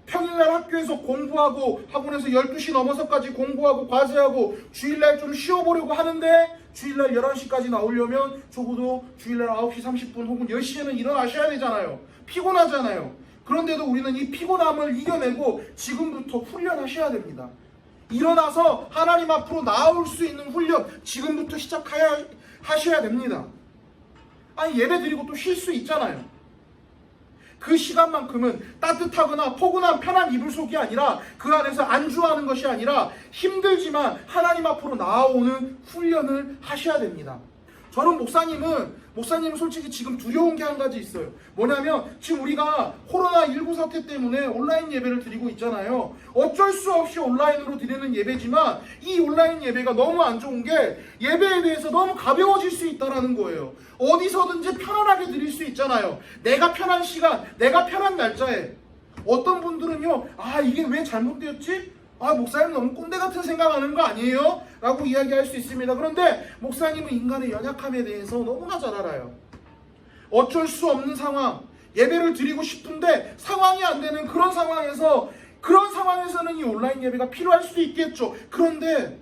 평일날 학교에서 공부하고 학원에서 12시 넘어서까지 공부하고 과제하고 주일날 좀 쉬어보려고 하는데 주일날 11시까지 나오려면 적어도 주일날 9시 30분 혹은 10시에는 일어나셔야 되잖아요. 피곤하잖아요. 그런데도 우리는 이 피곤함을 이겨내고 지금부터 훈련하셔야 됩니다. 일어나서 하나님 앞으로 나아올 수 있는 훈련 지금부터 시작하셔야 됩니다. 아니 예배 드리고 또 쉴 수 있잖아요. 그 시간만큼은 따뜻하거나 포근한 편한 이불 속이 아니라 그 안에서 안주하는 것이 아니라 힘들지만 하나님 앞으로 나아오는 훈련을 하셔야 됩니다. 저는 목사님은 솔직히 지금 두려운 게 한 가지 있어요. 뭐냐면 지금 우리가 코로나19 사태 때문에 온라인 예배를 드리고 있잖아요. 어쩔 수 없이 온라인으로 드리는 예배지만 이 온라인 예배가 너무 안 좋은 게 예배에 대해서 너무 가벼워질 수 있다는 거예요. 어디서든지 편안하게 드릴 수 있잖아요. 내가 편한 시간, 내가 편한 날짜에. 어떤 분들은요, 아 이게 왜 잘못되었지? 아 목사님 너무 꼰대 같은 생각하는 거 아니에요? 라고 이야기할 수 있습니다. 그런데 목사님은 인간의 연약함에 대해서 너무나 잘 알아요. 어쩔 수 없는 상황, 예배를 드리고 싶은데 상황이 안 되는 그런 상황에서는 이 온라인 예배가 필요할 수도 있겠죠. 그런데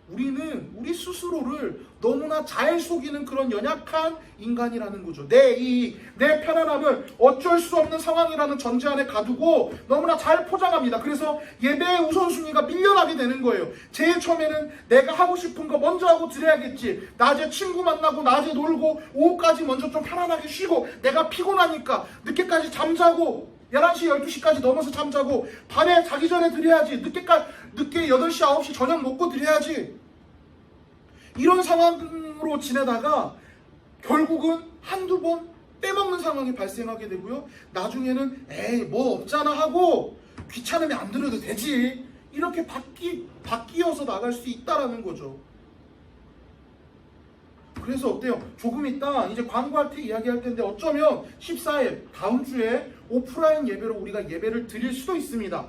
우리는 우리 스스로를 너무나 잘 속이는 그런 연약한 인간이라는 거죠. 내 편안함을 어쩔 수 없는 상황이라는 전제 안에 가두고 너무나 잘 포장합니다. 그래서 예배의 우선순위가 밀려나게 되는 거예요. 제일 처음에는 내가 하고 싶은 거 먼저 하고 드려야겠지. 낮에 친구 만나고 낮에 놀고 오후까지 먼저 좀 편안하게 쉬고 내가 피곤하니까 늦게까지 잠자고 11시, 12시까지 넘어서 잠자고 밤에 자기 전에 드려야지. 늦게 8시, 9시 저녁 먹고 드려야지. 이런 상황으로 지내다가 결국은 한두 번 빼먹는 상황이 발생하게 되고요. 나중에는 에이 뭐 없잖아 하고 귀찮으면 안 드려도 되지. 이렇게 바뀌어서 나갈 수 있다라는 거죠. 그래서 어때요? 조금 이따 이제 광고할 때 이야기할 텐데 어쩌면 14일 다음 주에 오프라인 예배로 우리가 예배를 드릴 수도 있습니다.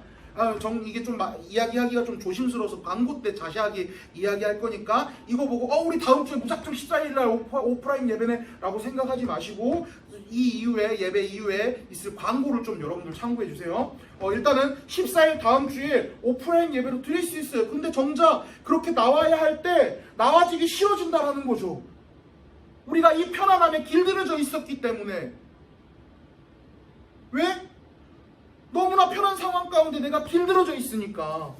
이게 좀 이야기하기가 좀 조심스러워서 광고 때 자세하게 이야기할 거니까 이거 보고 우리 다음 주에 무작정 14일날 오프라인 예배네 라고 생각하지 마시고 이 이후에 예배 이후에 있을 광고를 좀 여러분들 참고해 주세요. 일단은 14일 다음 주에 오프라인 예배로 드릴 수 있어요. 근데 정작 그렇게 나와야 할 때 나와지기 싫어진다라는 거죠. 우리가 이 편안함에 길들여져 있었기 때문에. 왜? 너무나 편한 상황 가운데 내가 길들여져 있으니까.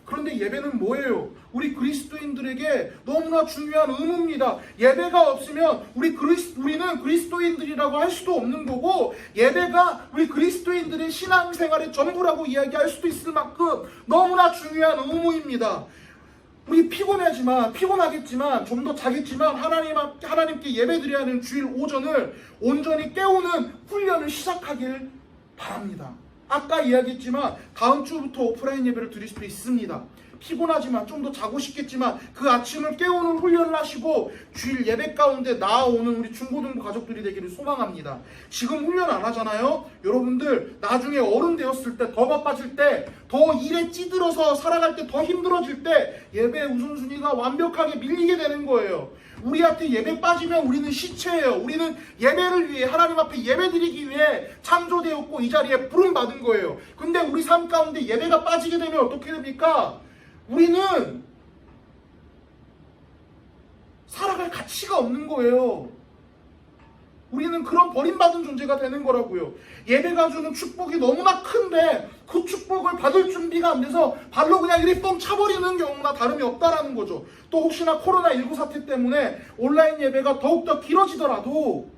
그런데 예배는 뭐예요? 우리 그리스도인들에게 너무나 중요한 의무입니다. 예배가 없으면 우리는 그리스도인들이라고 할 수도 없는 거고 예배가 우리 그리스도인들의 신앙생활의 전부라고 이야기할 수도 있을 만큼 너무나 중요한 의무입니다. 우리 피곤하겠지만 좀 더 자겠지만 하나님께 예배드려야 하는 주일 오전을 온전히 깨우는 훈련을 시작하길 바랍니다. 아까 이야기했지만 다음 주부터 오프라인 예배를 드릴 수도 있습니다. 피곤하지만 좀 더 자고 싶겠지만 그 아침을 깨우는 훈련을 하시고 주일 예배 가운데 나아오는 우리 중고등부 가족들이 되기를 소망합니다. 지금 훈련 안 하잖아요. 여러분들 나중에 어른 되었을 때 더 바빠질 때 더 일에 찌들어서 살아갈 때 더 힘들어질 때 예배의 우선순위가 완벽하게 밀리게 되는 거예요. 우리한테 예배 빠지면 우리는 시체예요. 우리는 예배를 위해 하나님 앞에 예배드리기 위해 창조되었고 이 자리에 부름받은 거예요. 근데 우리 삶 가운데 예배가 빠지게 되면 어떻게 됩니까? 우리는 살아갈 가치가 없는 거예요. 우리는 그런 버림받은 존재가 되는 거라고요. 예배가 주는 축복이 너무나 큰데 그 축복을 받을 준비가 안 돼서 발로 그냥 이리 뻥 차버리는 경우나 다름이 없다라는 거죠. 또 혹시나 코로나19 사태 때문에 온라인 예배가 더욱더 길어지더라도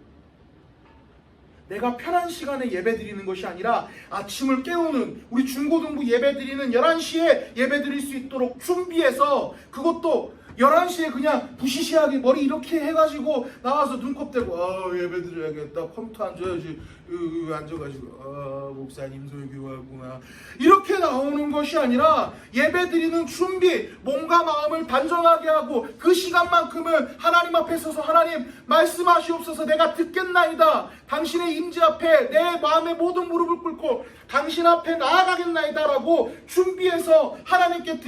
내가 편한 시간에 예배 드리는 것이 아니라 아침을 깨우는 우리 중고등부 예배 드리는 11시에 예배 드릴 수 있도록 준비해서 그것도 11시에 그냥 부시시하게 머리 이렇게 해가지고 나와서 눈곱 대고 예배 드려야겠다 컴퓨터 앉아야지 앉아가지고 목사님 설교하구나 이렇게 나오는 것이 아니라 예배 드리는 준비 몸과 마음을 단정하게 하고 그 시간만큼은 하나님 앞에 서서 하나님 말씀하시옵소서 내가 듣겠나이다 당신의 임재 앞에 내 마음의 모든 무릎을 꿇고 당신 앞에 나아가겠나이다 라고 준비해서 하나님께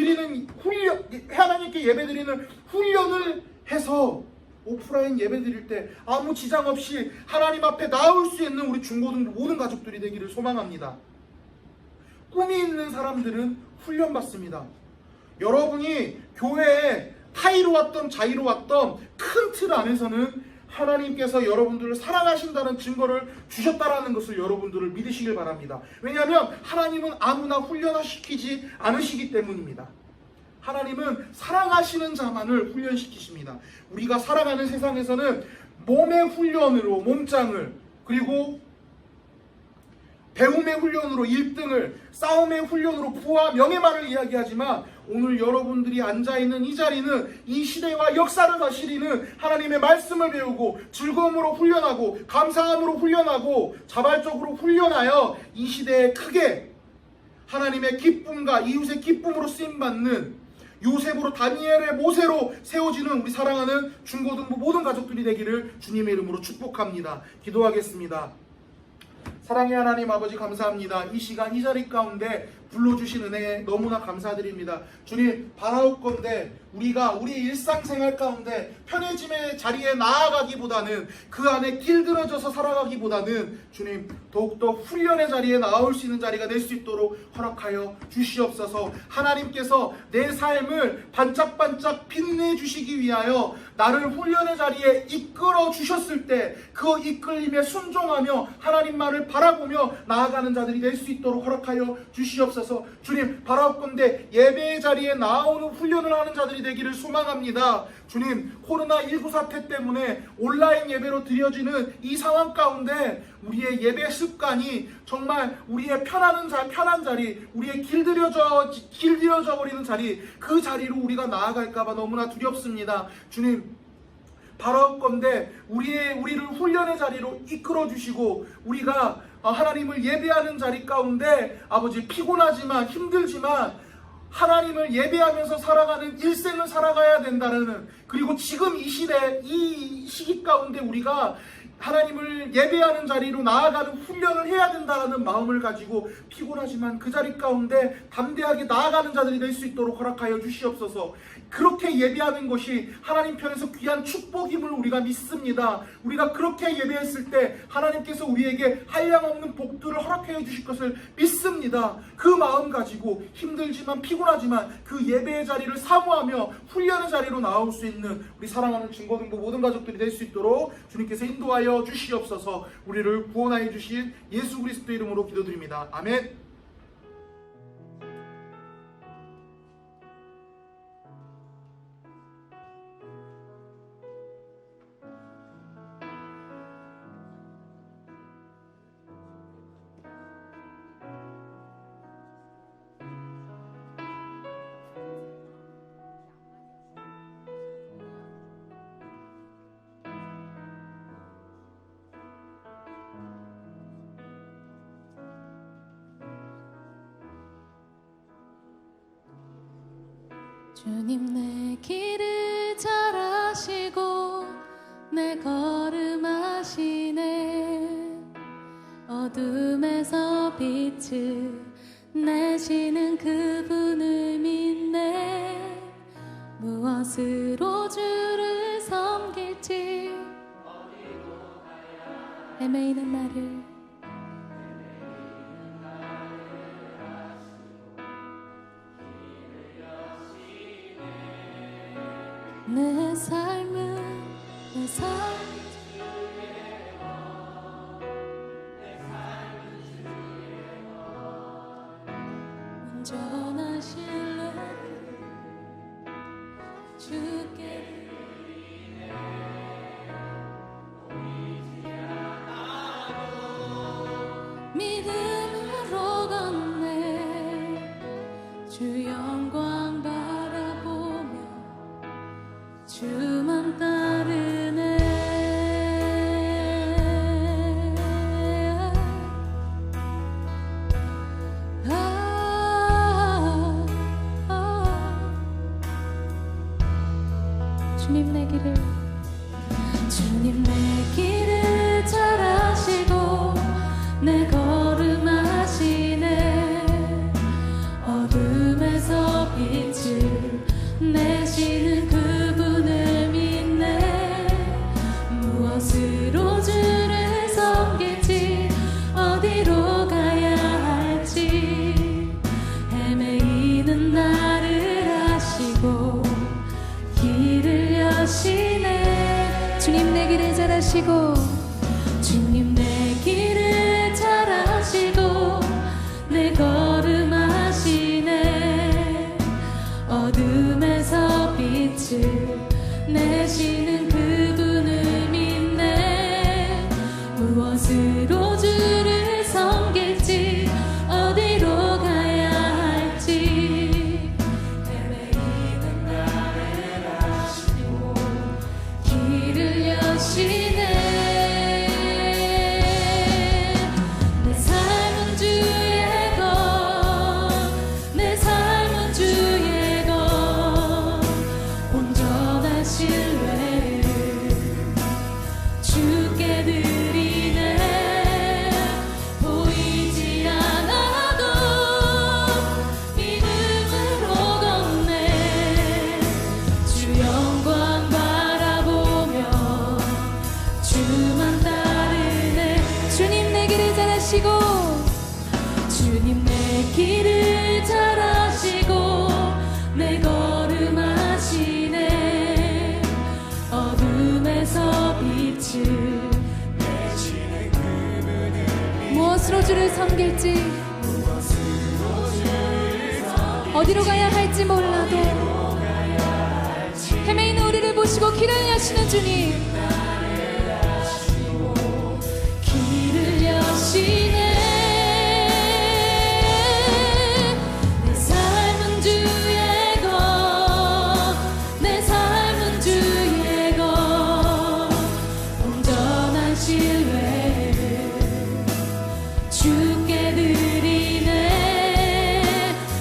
예배 드리는 우리는 훈련을 해서 오프라인 예배 드릴 때 아무 지장 없이 하나님 앞에 나올 수 있는 우리 중고등부 모든 가족들이 되기를 소망합니다. 꿈이 있는 사람들은 훈련받습니다. 여러분이 교회에 타이로 왔던 자이로 왔던 큰 틀 안에서는 하나님께서 여러분들을 사랑하신다는 증거를 주셨다라는 것을 여러분들을 믿으시길 바랍니다. 왜냐하면 하나님은 아무나 훈련시키지 않으시기 때문입니다. 하나님은 사랑하시는 자만을 훈련시키십니다. 우리가 살아가는 세상에서는 몸의 훈련으로 몸짱을, 그리고 배움의 훈련으로 1등을, 싸움의 훈련으로 부와 명예만을 이야기하지만 오늘 여러분들이 앉아있는 이 자리는 이 시대와 역사를 다스리는 하나님의 말씀을 배우고 즐거움으로 훈련하고 감사함으로 훈련하고 자발적으로 훈련하여 이 시대에 크게 하나님의 기쁨과 이웃의 기쁨으로 쓰임받는 요셉으로 다니엘의 모세로 세워지는 우리 사랑하는 중고등부 모든 가족들이 되기를 주님의 이름으로 축복합니다. 기도하겠습니다. 사랑의 하나님 아버지 감사합니다. 이 시간 이 자리 가운데 불러주신 은혜에 너무나 감사드립니다. 주님, 바라옵건대 우리가 우리 일상생활 가운데 편해짐의 자리에 나아가기보다는 그 안에 길들여져서 살아가기보다는 주님 더욱더 훈련의 자리에 나올 수 있는 자리가 될 수 있도록 허락하여 주시옵소서. 하나님께서 내 삶을 반짝반짝 빛내주시기 위하여 나를 훈련의 자리에 이끌어 주셨을 때 그 이끌림에 순종하며 하나님만을 바라보며 나아가는 자들이 될 수 있도록 허락하여 주시옵소서. 주님, 바라옵건대 예배의 자리에 나오는 훈련을 하는 자들이 되기를 소망합니다. 주님, 코로나19 사태 때문에 온라인 예배로 드려지는 이 상황 가운데 우리의 예배 습관이 정말 우리의 편한 자리, 우리의 길들여져 버리는 자리, 그 자리로 우리가 나아갈까봐 너무나 두렵습니다. 주님, 바라옵건대 우리를 훈련의 자리로 이끌어 주시고 우리가 하나님을 예배하는 자리 가운데 아버지 피곤하지만 힘들지만 하나님을 예배하면서 살아가는 일생을 살아가야 된다는, 그리고 지금 이 시대 이 시기 가운데 우리가 하나님을 예배하는 자리로 나아가는 훈련을 해야 된다는 마음을 가지고 피곤하지만 그 자리 가운데 담대하게 나아가는 자들이 될 수 있도록 허락하여 주시옵소서. 그렇게 예배하는 것이 하나님 편에서 귀한 축복임을 우리가 믿습니다. 우리가 그렇게 예배했을 때 하나님께서 우리에게 한량없는 복들을 허락해 주실 것을 믿습니다. 그 마음 가지고 힘들지만 피곤하지만 그 예배의 자리를 사모하며 훈련의 자리로 나올 수 있는 우리 사랑하는 중고등부 모든 가족들이 될 수 있도록 주님께서 인도하여 주시옵소서. 우리를 구원하여 주신 예수 그리스도 이름으로 기도드립니다. 아멘. 주님 내 길을 잘 아시고 내 걸음 아시네. 어둠에서 빛을 내시는 그분을 믿네. 무엇으로 주를 섬길지 헤매이는 나를 내 삶은 내 삶 온전하실래 주께 믿음으로 걷네. 주 영광 바라보며 주만 따르네. 주님 내 길을 잘 아시고 내 걸음 아시네. 어둠에서 빛을 내시는 그 잘하시고 주님 내 길을 잘 아시고 내 걸음 아시네 어둠에서 빛을 내시는 그분을 믿네 무엇으로 주를 섬길지 어디로 가야 할지 헤매이는 나를 아시고 길을 여시네 내 삶은 주의 것내 삶은 주의 것 온전한 신뢰를 주께 드리네 보이지 않아도 믿음으로 걷네 주 영광 바라보며 주만 따르네 주님 내 길을 잘 아시고 주님 내 길을 잘 아시고 내 걸음 아시네 어둠에서 빛을 내시는 그분을 무엇으로 주를 섬길지 어디로 가야 할지 몰라도 헤매이는 우리를 보시고 길을 여시는 주님 길을 여시네 내 삶은 주의 것내 삶은 주의 것 온전한 신뢰를 주께 드리네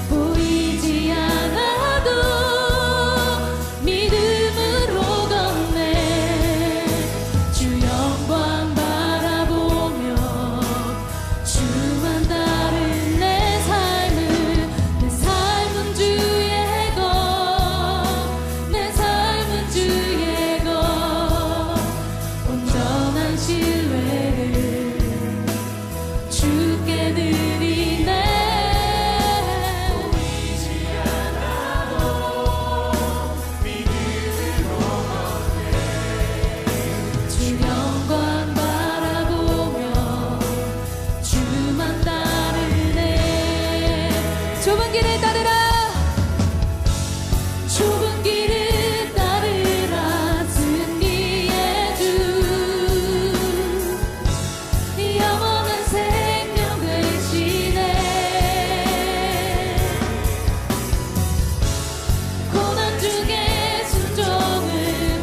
보이지 않아도 믿음으로 걷네 주 영광 바라보며 주만 따른 내 삶은 주의 것내 삶은 주의 것 온전한 신뢰를 주께 드리네 보이지 않아도 믿음으로 걷네 주 영광 바라보며 주만 따르네 좁은 길을 따르라 좁은 길을 따르라 승리의 주 영원한 생명 되시네 고난 중에 순종을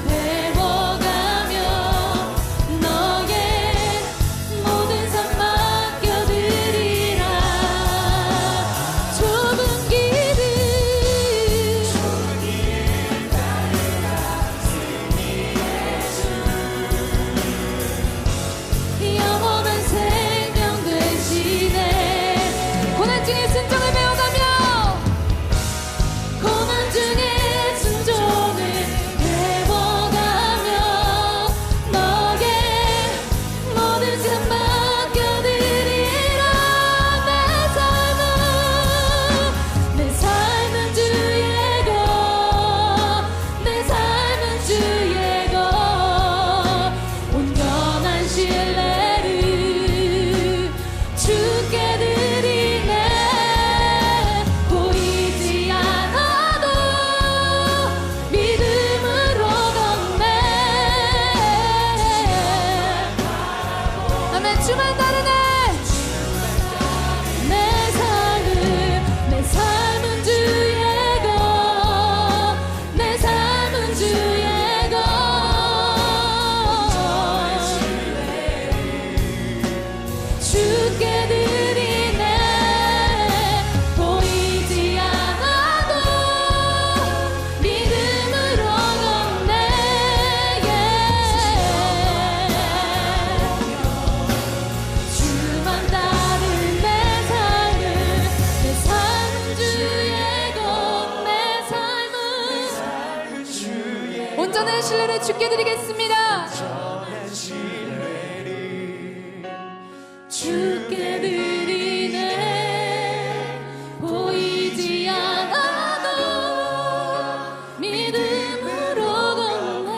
배워가며 너의 모든 삶 맡겨드리라 좁은 길을 따르라 승리의 주 영원한 생명 되시네 고난 중에 순종을 배워가며 고난 중에 순종을 배워가며 너의 모든 삶 맡겨드리라 내 삶은 주의 것내 삶은 주의 것 온전한 신뢰를 주께 드리네 보이지 않아도 믿음으로 걷네 아멘 주만 따르네 내 삶은 주의 것내 삶은 주의 것 주께 드리네 보이지 않아도 믿음으로 걷네 주만 따른 내 삶은 주의 것내 삶은 온전한 신뢰를 주께 드리겠습니다 주께 드리네 보이지 않아도 믿음으로 걷네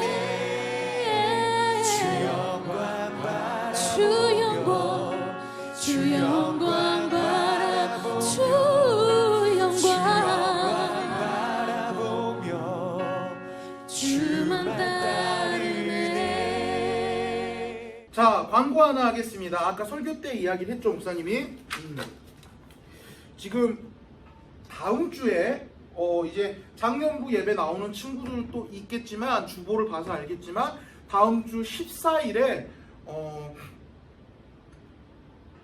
광고 하나 하겠습니다. 아까 설교 때 이야기를 했죠, 목사님이. 지금 다음 주에 이제 작년부 예배 나오는 친구들도 있겠지만, 주보를 봐서 알겠지만, 다음 주 14일에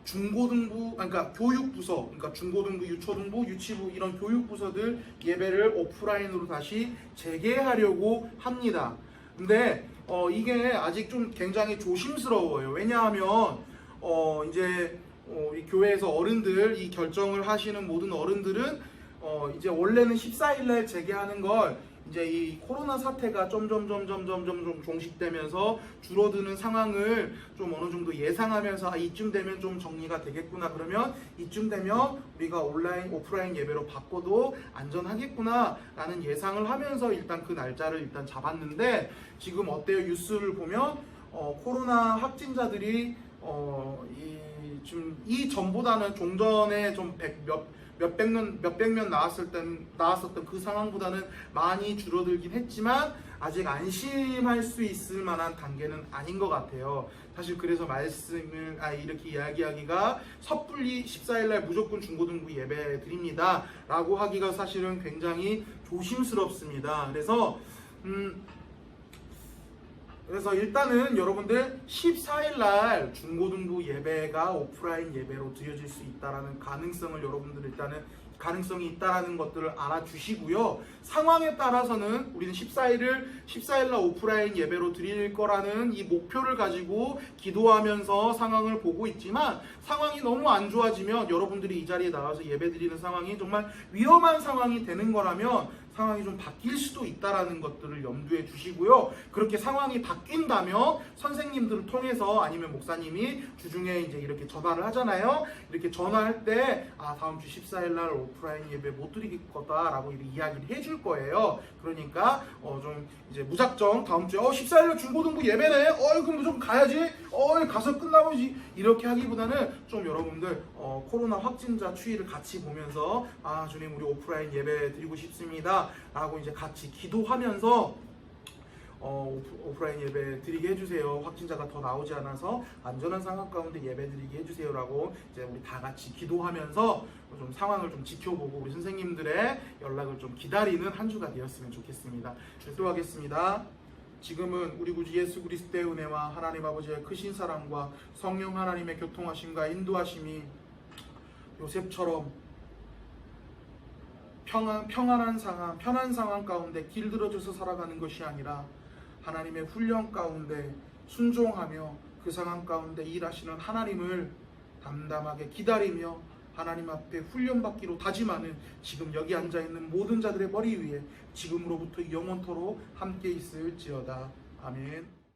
중고등부, 그러니까 교육부서, 그러니까 중고등부, 유초등부, 유치부 이런 교육부서들 예배를 오프라인으로 다시 재개하려고 합니다. 근데 이게 아직 좀 굉장히 조심스러워요. 왜냐하면 이제 이 교회에서 어른들, 이 결정을 하시는 모든 어른들은 이제 원래는 14일날 재개하는 걸 이제 이 코로나 사태가 점점 종식되면서 줄어드는 상황을 좀 어느 정도 예상하면서 이쯤 되면 좀 정리가 되겠구나, 그러면 이쯤 되면 우리가 온라인 오프라인 예배로 바꿔도 안전하겠구나 라는 예상을 하면서 일단 그 날짜를 일단 잡았는데, 지금 어때요? 뉴스를 보면 코로나 확진자들이 지금 이 전보다는 종전에 좀 몇백 명 나왔었던 그 상황보다는 많이 줄어들긴 했지만 아직 안심할 수 있을 만한 단계는 아닌 것 같아요. 사실 그래서 말씀을 이렇게 이야기하기가 섣불리 14일날 무조건 중고등부 예배 드립니다 라고 하기가 사실은 굉장히 조심스럽습니다. 그래서 일단은 여러분들 14일날 중고등부 예배가 오프라인 예배로 드려질 수 있다라는 가능성을 여러분들 일단은 가능성이 있다라는 것들을 알아주시고요. 상황에 따라서는 우리는 14일날 오프라인 예배로 드릴 거라는 이 목표를 가지고 기도하면서 상황을 보고 있지만, 상황이 너무 안 좋아지면 여러분들이 이 자리에 나와서 예배 드리는 상황이 정말 위험한 상황이 되는 거라면 상황이 좀 바뀔 수도 있다라는 것들을 염두에 두시고요. 그렇게 상황이 바뀐다면 선생님들을 통해서 아니면 목사님이 주중에 이제 이렇게 전화를 하잖아요. 이렇게 전화할 때 다음 주 14일날 오프라인 예배 못 드릴 거다라고 이야기를 해줄 거예요. 그러니까 좀 이제 무작정 다음 주에 14일날 중고등부 예배네. 그럼 무조건 가야지. 가서 끝나보지. 이렇게 하기보다는 좀 여러분들 코로나 확진자 추이를 같이 보면서 주님 우리 오프라인 예배 드리고 싶습니다 라고 이제 같이 기도하면서 오프라인 예배 드리게 해주세요. 확진자가 더 나오지 않아서 안전한 상황 가운데 예배 드리게 해주세요 라고 이제 우리 다 같이 기도하면서 좀 상황을 좀 지켜보고 우리 선생님들의 연락을 좀 기다리는 한 주가 되었으면 좋겠습니다. 기도하겠습니다. 지금은 우리 구주 예수 그리스도의 은혜와 하나님 아버지의 크신 사랑과 성령 하나님의 교통하심과 인도하심이 요셉처럼 편한 상황 가운데 길들어져서 살아가는 것이 아니라 하나님의 훈련 가운데 순종하며 그 상황 가운데 일하시는 하나님을 담담하게 기다리며 하나님 앞에 훈련받기로 다짐하는 지금 여기 앉아있는 모든 자들의 머리 위에 지금으로부터 영원토록 함께 있을지어다. 아멘.